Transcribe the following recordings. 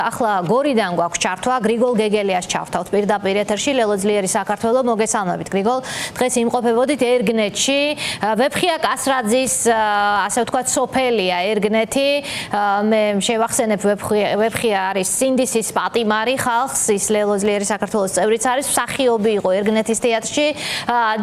ახლა გორიდან გვაქვს ჩართვა გრიგოლ გეგელიას ჩავთავთ პირდაპირ ეთერში ლელო ძლიერი საქართველო მოგესალმებით გრიგოლ დღეს იმყოფებოდით ერგნეთში ვეფხია კასრაძის ასე ვთქვათ სოფელია ერგნეთი მე შევახსენებ ვეფხია არის სინდისის პატიმარი ხალხს ის ლელო ძლიერი საქართველოს წევრიც არის მსახიობი იყო ერგნეთის თეატრში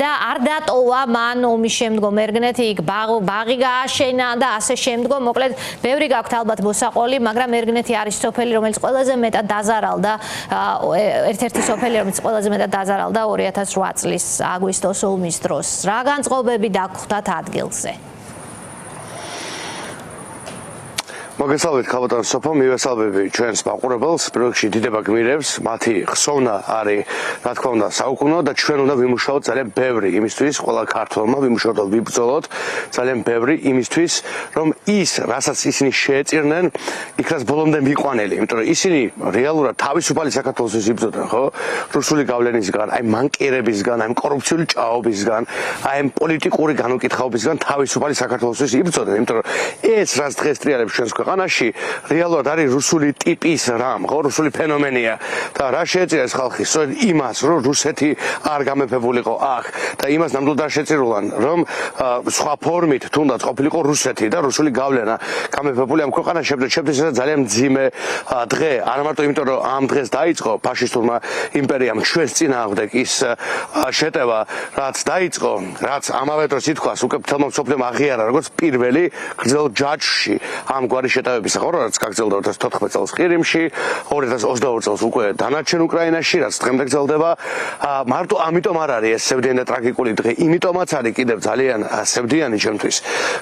და არ დატოვა მან ომის შემდგომ ერგნეთი იქ ბაღი გააშენა და ასე შემდგომ მოკლედ ბევრი გაქვთ ალბათ მოსაყოლი მაგრამ ერგნეთი არის სოფელი რომელიც ყველაზე მეტად დაზარალდა ერთ-ერთი სოფელი რომელიც ყველაზე მეტად დაზარალდა 2008 წლის აგვისტოს ომის დროს რა განწყობები დაგხვდათ ადგილზე მოგესალმებით ქალბატონ სოფო მივესალმები ჩვენს მაყურებელს პროექტში დიდება გმირებს მათი ხსოვნა არის რა თქმა უნდა საუკუნო და ჩვენ უნდა ვიმუშაოთ ძალიან ბევრი იმისთვის ყველა ქართველმა ვიმუშაოთ ვიბრძოლოთ ძალიან ბევრი იმისთვის რომ ის რასაც ისინი შეეწირნენ იქაც ბოლომდე მიყვანელი იმიტომ რომ ისინი რეალურად თავისუფალი საქართველოსთვის იბრძოდნენ ხო რუსული გავლენისგან აი მანკიერებისგან აი კორუფციული ჭაობისგან აი პოლიტიკური განუკითხაობისგან თავისუფალი საქართველოსთვის იბრძოდნენ იმიტომ რომ ეს რაც დღეს ტრიალებს ჩვენს ქვეყანაში რეალურად არის რუსული ტიპის რამ, ხო, რუსული ფენომენია და რა შეეწირა ეს ხალხი, სწორედ იმას, რომ რუსეთი არ გამეფებულიყო აქ და იმას ნამდვილად არ შეწირულან, რომ სხვა ფორმით თუნდაც ყოფილიყო რუსეთი და რუსული გავლენა გამეფებული ამ ქვეყანაში, შეფეთქება ძალიან მძიმე დღე, არა მარტო იმიტომ, რომ ამ დღეს დაიწყო ფაშისტურმა იმპერიამ ჩვენს წინააღმდეგ ის შეტევა, რაც დაიწყო, რაც ამავე დროს ითქვას, უკვე მთელმა მსოფლიომ აღიარა, როგორც პირველი გრძელ ჯაჭვში ამგვარი შეტევების ხო რაც გაგრძელდა 2014 წელს ყირიმში 2022 წელს უკვე დანარჩენ უკრაინაში რაც დღემდე გრძელდება მარტო ამიტომ არ არის ეს სევდიანი და ტრაგიკული დღე იმიტომაც არის კიდევ ძალიან სევდიანი ჩემთვის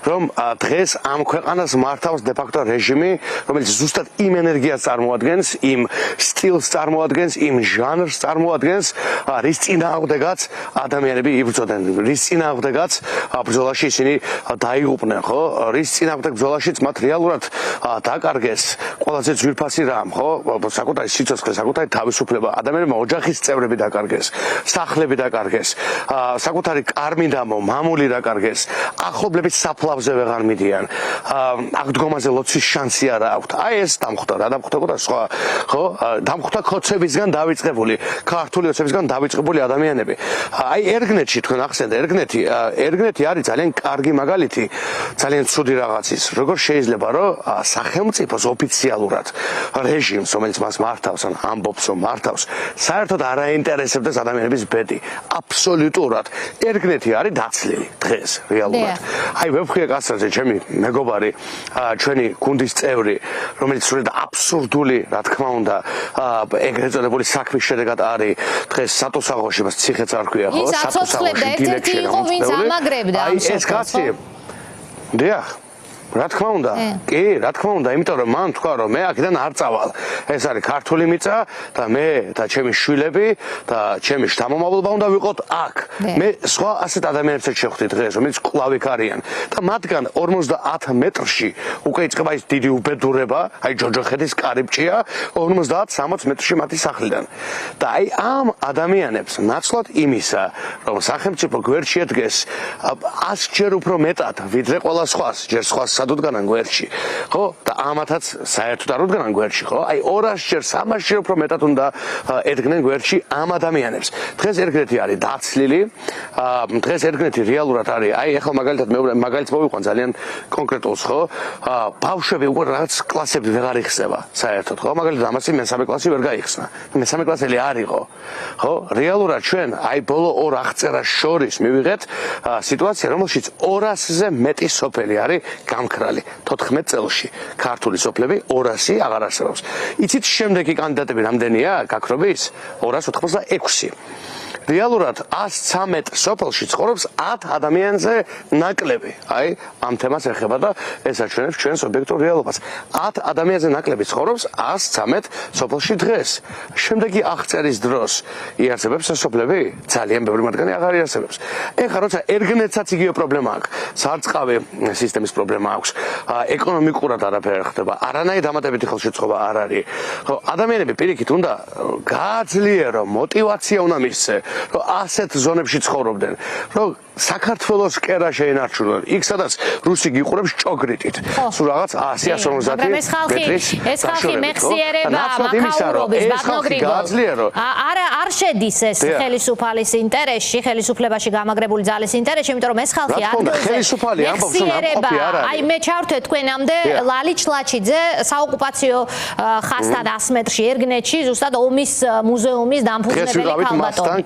რომ დღეს ამ ქვეყანას მართავს de facto რეჟიმი რომელიც ზუსტად იმ ენერგიას წარმოადგენს იმ სტილს წარმოადგენს იმ ჟანრს წარმოადგენს რის წინააღმდეგაც ადამიანები იბრძოდნენ რის წინააღმდეგაც ბრძოლაში ისინი დაიღუპნენ ხო რის წინააღმდეგ ბრძოლაშიც მათ რეალურად დაკარგეს ყველაზე ძვირფასი რამ ხო საკუთარი სიცოცხლე საკუთარი თავისუფლება ადამიანებმა ოჯახის წევრები დაკარგეს სახლები დაკარგეს საკუთარი კარმიდამო მამული დაკარგეს ახლობლების საფლავზე ვეღარ მიდიან აღდგომაზე ლოცვის შანსი არ აქვთ აი ეს დამხვდა რა დამხვდებოდა სხვა ხო დამხვდა ხოცებისგან დავიწყებული ქართული ოცებისგან დავიწყებული ადამიანები აი ერგნეთში თქვენ ახსენეთ ერგნეთი არის ძალიან კარგი მაგალითი ძალიან ცუდი რაღაცის როგორ შეიძლება რომ სახელმწიფოს ოფიციალურად რეჟიმს რომელიც მას მართავს ან ამბობს რომ მართავს საერთოდ არ აინტერესებდეს ადამიანების ბედი აბსოლუტურად ერგნეთი არის დაცლილი დღეს რეალურად აი ვეფხია კასრაძე ჩემი მეგობარი ჩვენი გუნდის წევრი რომელიც სულ აბსურდული რა თქმა უნდა ეგრეთ წოდებული საქმის შედეგად არის დღეს სატოსაღოში მას ციხეც არ ქვია ხო სატოსაღოში ერთ-ერთი იყო ვინც ამაგრებდა ამ სოფელს დიახ რა თქმა უნდა კი რა თქმა უნდა იმიტომ რომ მან თქვა რომ მე აქედან არ წავალ ეს არის ქართული მიწა და მე და ჩემი შვილები და ჩემი შთამომავლობა უნდა ვიყოთ აქ მე სხვა ასეთ ადამიანებს შევხვდი დღეს რომელიც კლავიქ არიან და მათგან 50 მეტრში უკვე იწყება ის დიდი უბედურება აი ჯოჯოხეთის კარიბჭეა 50-60 მეტრში მათი სახლიდან და აი ამ ადამიანებს ნაცვლად იმისა რომ სახელმწიფო გვერდში ედგეს 100 ჯერ უფრო მეტად ვიდრე ყველა სხვას ჯერ სხვას სადუდგანან გვერდში ხო და ამათაც საერთოდ არ უდგანან გვერდში ხო აი 200 ჯერ 300 ჯერ უფრო მეტად უნდა ედგნენ გვერდში ამ ადამიანებს დღეს ერგნეთი არის დაცლილი დღეს ერგნეთი რეალურად არის აი ახლა მაგალითად მე მაგალითს მოვიყვან ძალიან კონკრეტულს ხო ბავშვები უკვე რაღაც კლასები ვეღარ იხსნება საერთოდ ხო მაგალითად ამას მესამე კლასი ვერ გაიხსნა მესამე კლასელი არ იყო ხო რეალურად ჩვენ აი ბოლო 2 აღწერას შორის მივიღეთ სიტუაცია რომელშიც 200-ზე მეტი სოფელი არის გამქრალი 14 წელში ქართული სოფლები 200 აღარ არსებობს. იცით შემდეგი კანდიდატები რამდენია გაქრობის 286. რეალურად 113 სოფელში ცხოვრობს 10 ადამიანზე ნაკლები. აი ამ თემას ეხება და ეს აჩვენებს ჩვენს ობიექტურ რეალობას. 10 ადამიანზე ნაკლები ცხოვრობს 113 სოფელში დღეს. შემდეგი აღწერის დროს იარსებებს სოფლები ძალიან ბევრი მათგანი აღარ იარსებებს. ეხლა როცა ერგნეთსაც იგივე პრობლემა აქვს. სარწყავი სისტემის პრობლემა აქვს. ეკონომიკურად არაფერი არ ხდება. არანაირი დამატებითი ხელშეწყობა არ არის. ხო, ადამიანები პირიქით უნდა გააძლიერო, мотивация უნდა მისცე. რომ ასეთ ზონებში ცხოვრობდნენ, რომ საქართველოს კერა შეინარჩუნონ. იქ სადაც რუსი გიყურებს ჭოგრიტით. სულ რაღაც 100-150 მეტრის. ეს ხალხი მეხსიერება, მაქაურობის, ბატონოგრიგო. არ შედის ეს ხელისუფალის ინტერესში, ხელისუფლებაში გამაგრებული ძალის ინტერესში, იმიტომ რომ ეს ხალხი ადგილზე მეხსიერება. აი მე ჩავთვე თქვენამდე ლალი ჩლაჩიძე საოკუპაციო ხასთან 100 მეტრში ერგნეთში ზუსტად ომის მუზეუმის დამფუძნებელი ქალბატონი.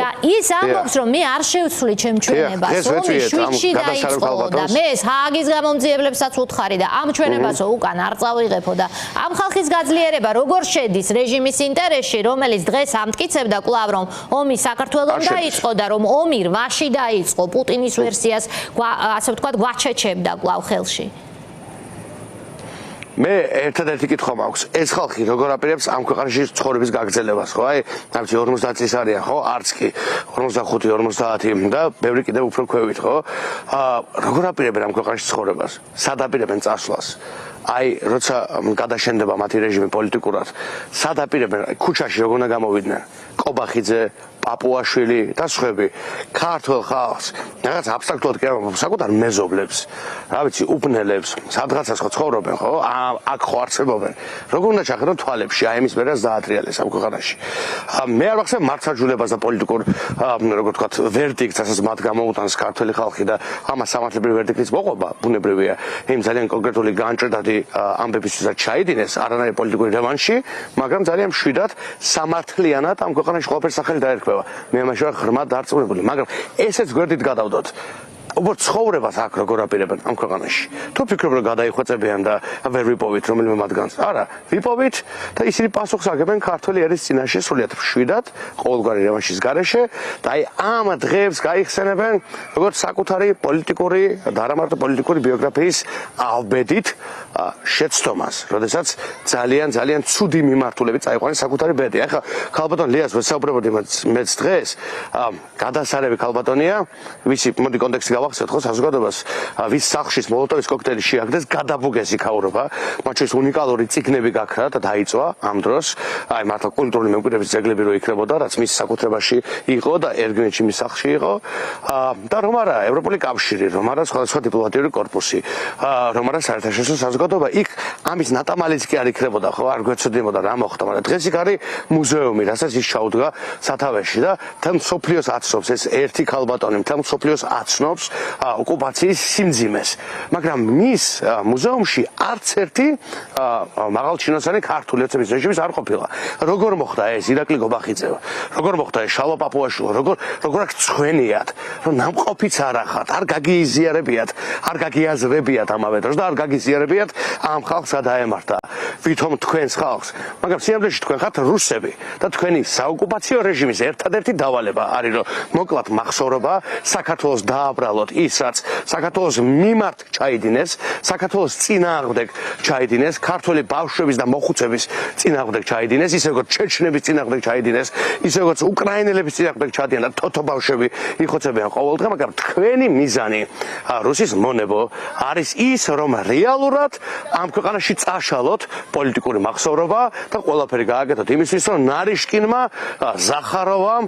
და ის ამბობს რომ მე არ შევცვლი ჩემ ჩვენებას, ომი შვიდში დაიწყო და მე ეს ჰააგის გამომძიებლებსაც უთხარი და ამ ჩვენებასო უკან არ წავიღებო და ამ ხალხის გაძლიერება როგორ შედის რეჟიმის ინტერესში, რომელიც დღეს ამტკიცებდა კვლავ რომ ომი საქართველოს დაიწყო და რომ ომი რვაში დაიწყო, პუტინის ვერსიას ასე ვთქვათ გვაჩეჩებდა კვლავ ხელში. მე ერთადერთი კითხვა მაქვს, ეს ხალხი როგორ აპირებს ამ ქვეყანაში ცხოვრების გაგრძელებას, ხო? აი, ნახე 50 წლის არიან, ხო? არც კი 45-50 და ბევრი კიდევ უფრო ქვევით, ხო? როგორ აპირებენ ამ ქვეყანაში ცხოვრებას? სად აპირებენ წასვლას? აი, როცა გადაშენდება მათი რეჟიმი პოლიტიკურად, სად აპირებენ ქუჩაში როგორ უნდა გამოვიდნენ? კობახიძე, პაპუაშვილი და სხვები ქართულ ხალხს რაღაც აბსტრაქტულად კი არა, საკუთარ მეზობლებს, რა ვიცი, უბნელებს, სადღაცას ხო ცხოვრობენ, ხო? აქ ხო არსებობენ. როგორ უნდა ჩახედოთ თვალებში, აი ამის მერას დაატრიალეს ამ ქვეყანაში. მე არ ვახსენებ მართლმსაჯულებას და პოლიტიკურ, როგორ ვთქვათ, ვერდიქტს, ასაც მათ გამოუტანს ქართველი ხალხი და ამას სამართლებრივი ვერდიქტის მოყვება ბუნებრივია. იმ ძალიან კონკრეტული განჭედადი ამბებისთვისაც ჩაიდინეს არანაირი პოლიტიკური რევანში, მაგრამ ძალიან მშვიდად სამართლიანად ამ ქვეყანაში ყველაფერი სახელი დაერქვა. მე ამაში ვარ ღრმად დარწმუნებული, მაგრამ ესეც გვერდით გადავდოთ. უბრალოდ ცხოვრებას აქ როგორ აპირებენ ამ ქვეყანაში. თუ ფიქრობ რომ გადაიხვეწებიან და ვერ ვიპოვით რომელიმე მათგანს. არა, ვიპოვით და ისინი პასუხს აგებენ ქართველი ერის წინაშე სრულიად მშვიდად, ყოველგვარი რევანშის გარეშე და აი ამ დღეებს გაიხსენებენ როგორც საკუთარი პოლიტიკური და არა მარტო პოლიტიკური ბიოგრაფიის ალბედით შეცდომას, როდესაც ძალიან ცუდი მიმართულებით წაიყვანეს საკუთარი ბედი. ახლა ქალბატონ ლიას ვესაუბრებოდი მეც დღეს, გადასარევი ქალბატონია, ვისი მოდი კონტექსტი გავახსენოთ ხო საზოგადოებას, ვის სახლშიც მოლოტოვის კოქტეილი შეაგდეს, გადაბუგეს იქაურობა, მათ შორის უნიკალური წიგნები გაქრა და დაიწვა ამ დროს, აი მართლა კულტურული მემკვიდრეობის ძეგლები რო იქნებოდა, რაც მის საკუთრებაში იყო და ერგნეთში მის სახლში იყო, და რომ არა ევროპული კავშირი, რომ არა სხვადასხვა დიპლომატიური კორპუსი, რომ არა საერთაშორისო საზოგადოება, იქ ამის ნატამალიც კი არ იქნებოდა, ხო, არ გვეცოდინებოდა რა მოხდა, მაგრამ დღეს იქ არის მუზეუმი, რასაც ის ჩაუდგა სათავეში და თან სოფლიოს აცნობს ეს ერთი ქალბატონი, თან სოფლიოს აცნობს ოკუპაციის სიმძიმეს, მაგრამ მის მუზეუმში არც ერთი მაღალჩინოსანი ქართული ოცნების რეჟიმის არ ყოფილა. როგორ მოხდა ეს ირაკლი გობახიძევა? როგორ მოხდა ეს შალვა პაპუაშვილი? როგორ აქ წვენიათ, რომ ნამყოფიც არ ახათ, არ გაგიზიარებიათ, არ გაგიაზრებიათ ამავე დროს და არ გაგიზიარებიათ ამ ხალხს გადაემართა. ვითომ თქვენს ხალხს, მაგრამ სიამოვნებაში თქვენ ხართ რუსები და თქვენი საოკუპაციო რეჟიმის ერთადერთი დავალება არის რომ მოკლათ მახსოვრობა საქართველოს დააბრალოთ ის რაც საქართველოს მიმართ ჩაიდინეს, საქართველოს წინააღმდეგ ჩაიდინეს, ქართველი ბავშვების და მოხუცების წინააღმდეგ ჩაიდინეს, ისე როგორც ჩეჩნების წინააღმდეგ ჩაიდინეს, ისე როგორც უკრაინელების წინააღმდეგ ჩაიდიან და თოთო ბავშვები იხოცებიან ყოველდღე, მაგრამ თქვენი მიზანი რუსის მონებო არის ის რომ რეალურად ამ ქვეყანაში წაშალოთ პოლიტიკური მახსოვრობა და ყველაფერი გააკეთოთ იმისთვის რომ ნარიშკინმა, ზახაროვამ,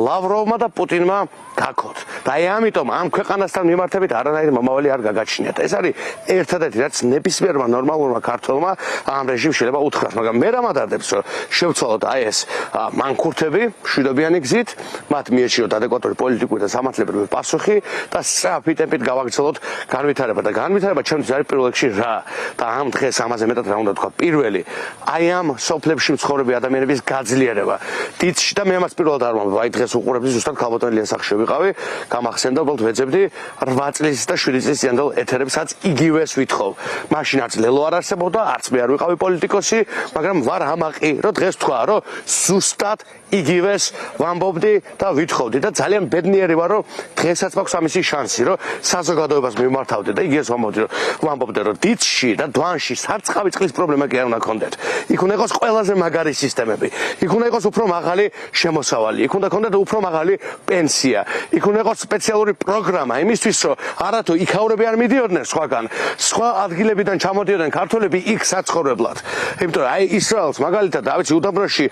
ლავროვმა და პუტინმა გაქოთ. და აი ამიტომ ამ ქვეყანასთან მიმართებით არანაირი მომავალი არ გაგაჩნიათ. ეს არის ერთადერთი რაც ნებისმიერმა ნორმალურმა ქართველმა ამ რეჟიმს შეიძლება უთხრას, მაგრამ მე რამადადებს რომ შევცვალოთ აი ეს მანქურთები მშვიდობიანი გზით, მათ მიეჩიოთ ადეკვატური პოლიტიკური და სამართლებრივი პასუხი და სწრაფი ტემპით გავაგრძელოთ განვითარება და განვითარება ჩემთვის არის პირველ რიგში რა და ამ დღეს ამაზე მეტად რა უნდა თქვა. პირველი, აი ამ სოფლებში მცხოვრები ადამიანების გაძლიერება. დიცში და მე ამას პირველად არ მომბ, აი დღეს უყურებდი ზუსტად ქალბატონ ლიას სახლში ვიყავი, გამახსენდა უბრალოდ ვეძებდი 8 წლის და 7 წლის წინანდელ ეთერებსაც იგივეს ვითხოვ. მაშინ არც ლელო არ არსებობდა, არც მე არ ვიყავი პოლიტიკოსი, მაგრამ ვარ ამაყი, რომ დღეს თქვა, რომ ზუსტად იგივეს ვამბობდი და ვითხოვდი და ძალიან ბედნიერი ვარ, რომ დღესაც მაქვს ამისი შანსი, რომ საზოგადოებას მიმართავდი და იგივეს ვამბობდი, რომ დიცში და დვანში სარწყავი წყლის პრობლემა კი არ უნდა გქონდეთ. იქ უნდა იყოს ყველაზე მაგარი სისტემები, იქ უნდა იყოს უფრო მაღალი შემოსავალი, იქ უნდა გქონდეთ უფრო მაღალი პენსია, იქ უნდა იყოს სპეციალური პროგრამა იმისთვის, რომ არათუ იქაურები არ მიდიოდნენ სხვაგან, სხვა ადგილებიდან ჩამოდიოდნენ ქართველები იქ საცხოვრებლად. იმიტომ რომ აი ისრაელს მაგალითად, უდაბნოში,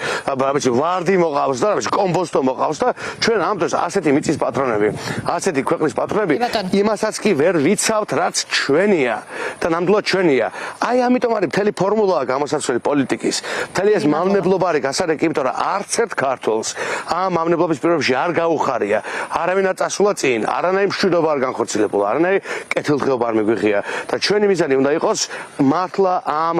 ვარდი მოყავს და კომბოსტო მოყავს და ჩვენ ამ დროს ასეთი მიწის პატრონები, ასეთი ქვეყნის პატრონები იმასაც კი ვერ ვიცავთ, რაც ჩვენია და ნამდვილად ჩვენია. აი ამიტომ არის მთელი ფორმულაა გამოსაცვლელი პოლიტიკის. მთელი ეს მავნებლობა არის გასარეკი, იმიტომ რომ არც ერთ ქართველს ამ მავნებლობის პირობებში არ გაუხარია. არავინ არ წასულა წინ, არანაირი მშვიდობა არ განხორციელებულა, არანაირი კეთილდღეობა არ მიგვიღია და ჩვენი მიზანი უნდა იყოს მართლა ამ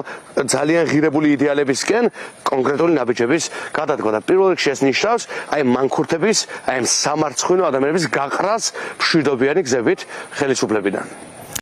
ძალიან ღირებული იდეალებისკენ კონკრეტული ნაბიჯების გადადგმა და პირველ რიგში ეს ნიშნავს აი მანქურთების, აი ამ სამარცხვინო ადამიანების გაყრას მშვიდობიანი გზებით ხელისუფლებიდან.